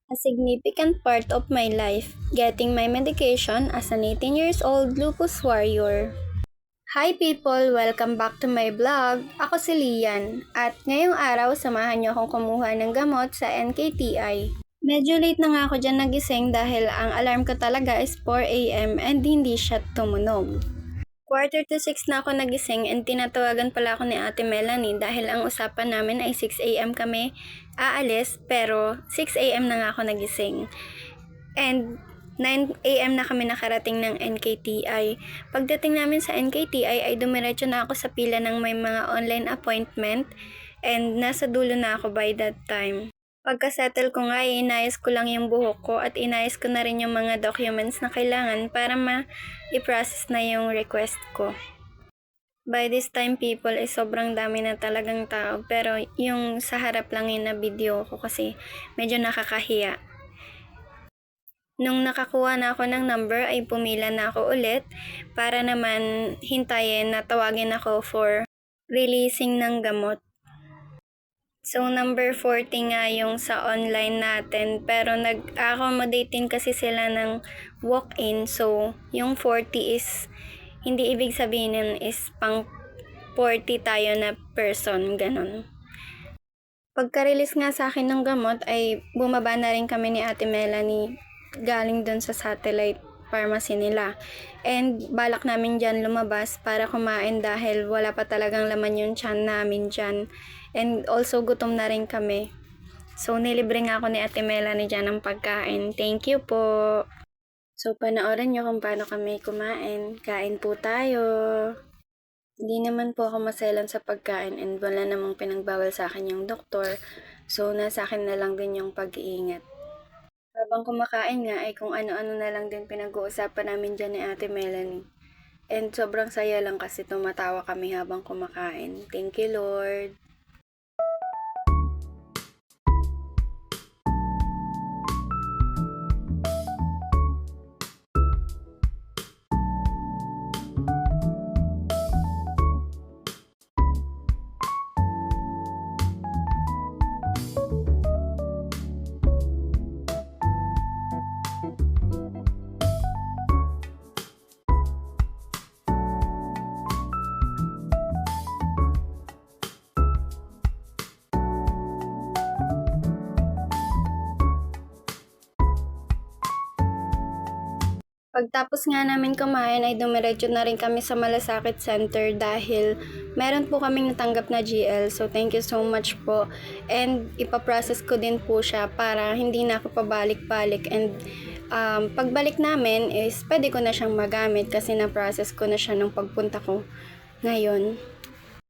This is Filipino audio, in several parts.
A significant part of my life, getting my medication as an 18 years old lupus warrior. Hi people! Welcome back to my vlog. Ako si Lian at ngayong araw samahan niyo akong kumuha ng gamot sa NKTI. Medyo late na nga ako dyan nagising dahil ang alarm ko talaga is 4 AM and hindi siya tumunog. Quarter to 6 na ako nagising and tinatawagan pala ako ni Ate Melanie dahil ang usapan namin ay 6 AM kami aalis pero 6 AM na nga ako nagising. And 9 AM na kami nakarating ng NKTI. Pagdating namin sa NKTI ay dumiretso na ako sa pila ng may mga online appointment and nasa dulo na ako by that time. Pagka-settle ko nga, inayos ko lang yung buhok ko at inayos ko na rin yung mga documents na kailangan para i-process na yung request ko. By this time, people, sobrang dami na talagang tao pero yung sa harap lang yung na video ko kasi medyo nakakahiya. Nung nakakuha na ako ng number ay pumila na ako ulit para naman hintayin na tawagin ako for releasing ng gamot. So, number 40 nga yung sa online natin. Pero nag-accommodate din kasi sila ng walk-in. So, yung 40 is, hindi ibig sabihin nun is pang 40 tayo na person. Ganon. Pagka-release nga sa akin ng gamot ay bumaba na rin kami ni Ate Melanie galing dun sa satellite pharmacy nila. And balak namin dyan lumabas para kumain dahil wala pa talagang laman yung tiyan namin dyan. And also gutom na rin kami. So nilibre nga ako ni Ate Melanie dyan ng pagkain. Thank you po! So panoorin nyo kung paano kami kumain. Kain po tayo! Hindi naman po ako maselan sa pagkain and wala namang pinagbawal sa akin yung doktor. So nasa akin na lang din yung pag-iingat. Habang kumakain nga ay kung ano-ano na lang din pinag-uusapan namin dyan ni Ate Melanie. And sobrang saya lang kasi tumatawa kami habang kumakain. Thank you, Lord! Pagtapos nga namin kumain ay dumiretso na rin kami sa Malasakit Center dahil meron po kaming natanggap na GL. So thank you so much po. And ipaprocess ko din po siya para hindi na ako pabalik-balik. And pagbalik namin is pwede ko na siyang magamit kasi na-process ko na siya nung pagpunta ko ngayon.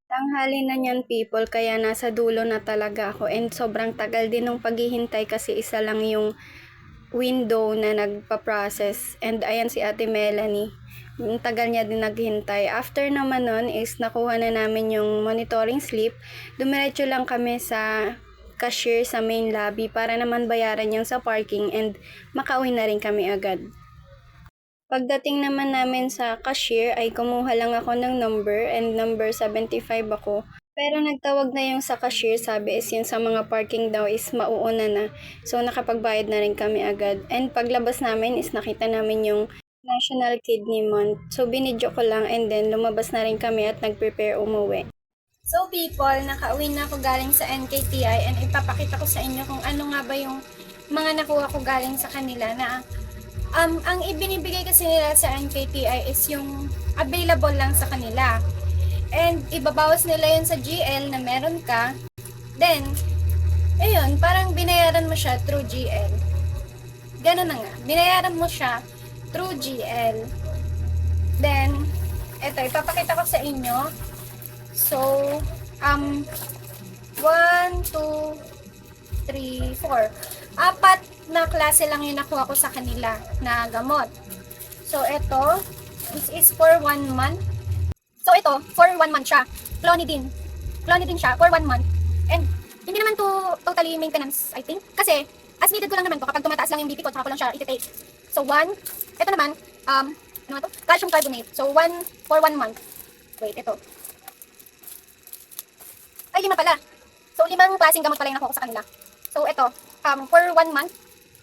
Tanghali na niyan people kaya nasa dulo na talaga ako and sobrang tagal din ng paghihintay kasi isa lang yung window na nagpa-process and ayan si Ate Melanie. Ang tagal niya din naghintay. After naman nun is nakuha na namin yung monitoring slip. Dumiretso lang kami sa cashier sa main lobby para naman bayaran yung sa parking and makauwi na rin kami agad. Pagdating naman namin sa cashier ay kumuha lang ako ng number and number 75 ako. Pero nagtawag na yung sa cashier, sabi is yun sa mga parking daw is mauuna na. So nakapagbayad na rin kami agad. And paglabas namin is nakita namin yung National Kidney Month. So binidyo ko lang and then lumabas na rin kami at nag-prepare umuwi. So people, nakauwi na ako galing sa NKTI and ipapakita ko sa inyo kung ano nga ba yung mga nakuha ko galing sa kanila na ang ibinibigay kasi nila sa NKTI is yung available lang sa kanila. And ibabawas nila yun sa GL na meron ka. Then, ayun, parang binayaran mo siya through GL. Ganun na nga. Binayaran mo siya through GL. Then, eto, ipapakita ko sa inyo. So, 1, 2, 3, 4. 4 na klase lang yung nakuha ko sa kanila na gamot. So, eto, this is for 1 month. So ito, for 1 month siya. Clonidine. Clonidine siya for 1 month. And hindi naman to totally maintenance, I think. Kasi, as needed ko lang naman to kapag tumataas lang yung BP ko, tsaka ko lang siya iti-take. So 1, ito naman, ano to? Calcium carbonate. So 1 for 1 month. Wait, ito. Ay, 5 pala. So 5 klaseng gamot pala yung nakuha ko sa kanila. So ito, for 1 month.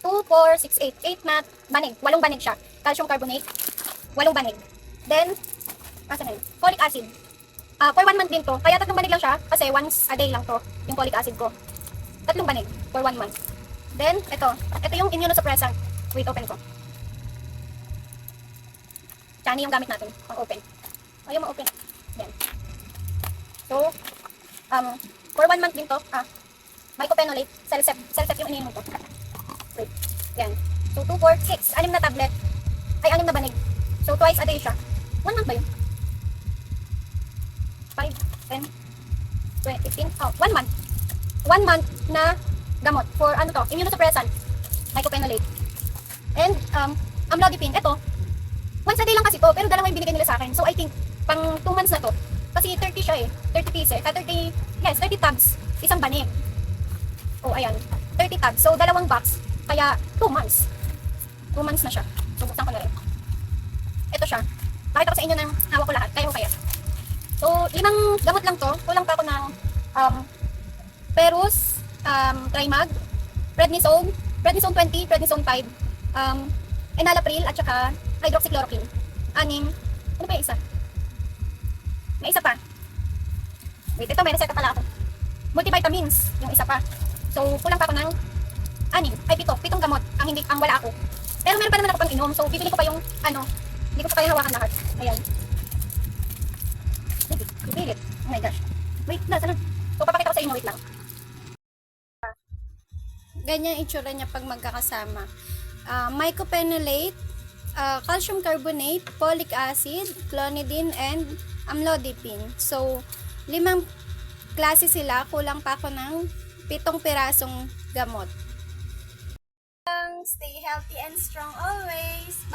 2, 4, 6, 8. 8 na banig. 8 banig siya. Calcium carbonate. 8 banig. Then, asa na yun? Folic acid. For 1 month din to. Kaya 3 banig lang siya kasi once a day lang to yung folic acid ko. 3 banig for 1 month. Then, ito yung immunosuppressant. Wait, open ko. Chani yung gamit natin. Pang-open. Ayaw ma-open. Yan. So, for 1 month din to. Mycophenolate. Cellcept yung ininom ko. Wait. Yan. So, 2, 4, 6. 6 na tablet. Ay, 6 na banig. So, twice a day siya. 1 month ba yun? 5, 10, 20, 15. 1 month. 1 month na gamot for immunosuppressant. Mycophenolate. And, amlodipine. Ito, once a day lang kasi to, pero dalawa yung binigay nila sa akin. So, I think, pang 2 months na to. Kasi 30 siya eh. 30 pieces. 30 tabs. Isang banig. Ayan. 30 tabs. So, dalawang box. Kaya, 2 months. 2 months na siya. So, buksan ko na rin. Ito siya. Pakita ko sa inyo ng hawak ko lahat. Kaya ko kaya. So, 5 gamot lang to. Kulang pa ako ng Perus, Trimag, Prednisone 20, Prednisone 5, Enalapril, at saka hydroxychloroquine. 6. Ano pa yung isa? May isa pa. Wait, ito may reseta pala ako. Multivitamins, yung isa pa. So, kulang pa ako ng 7 gamot ang wala ako. Pero meron pa naman ako pang inom. So, bibili ko pa yung hindi ko pa kaya hawakan lahat. Ayan. Pipilit. Oh my gosh. Wait, nasa na? So, papakita ko sa inyo. Wait lang. Ganyan itsura niya pag magkakasama. Mycophenolate, calcium carbonate, folic acid, clonidine, and amlodipine. So, 5 klase sila. Kulang pa ako ng 7 pirasong gamot. Stay healthy and strong always.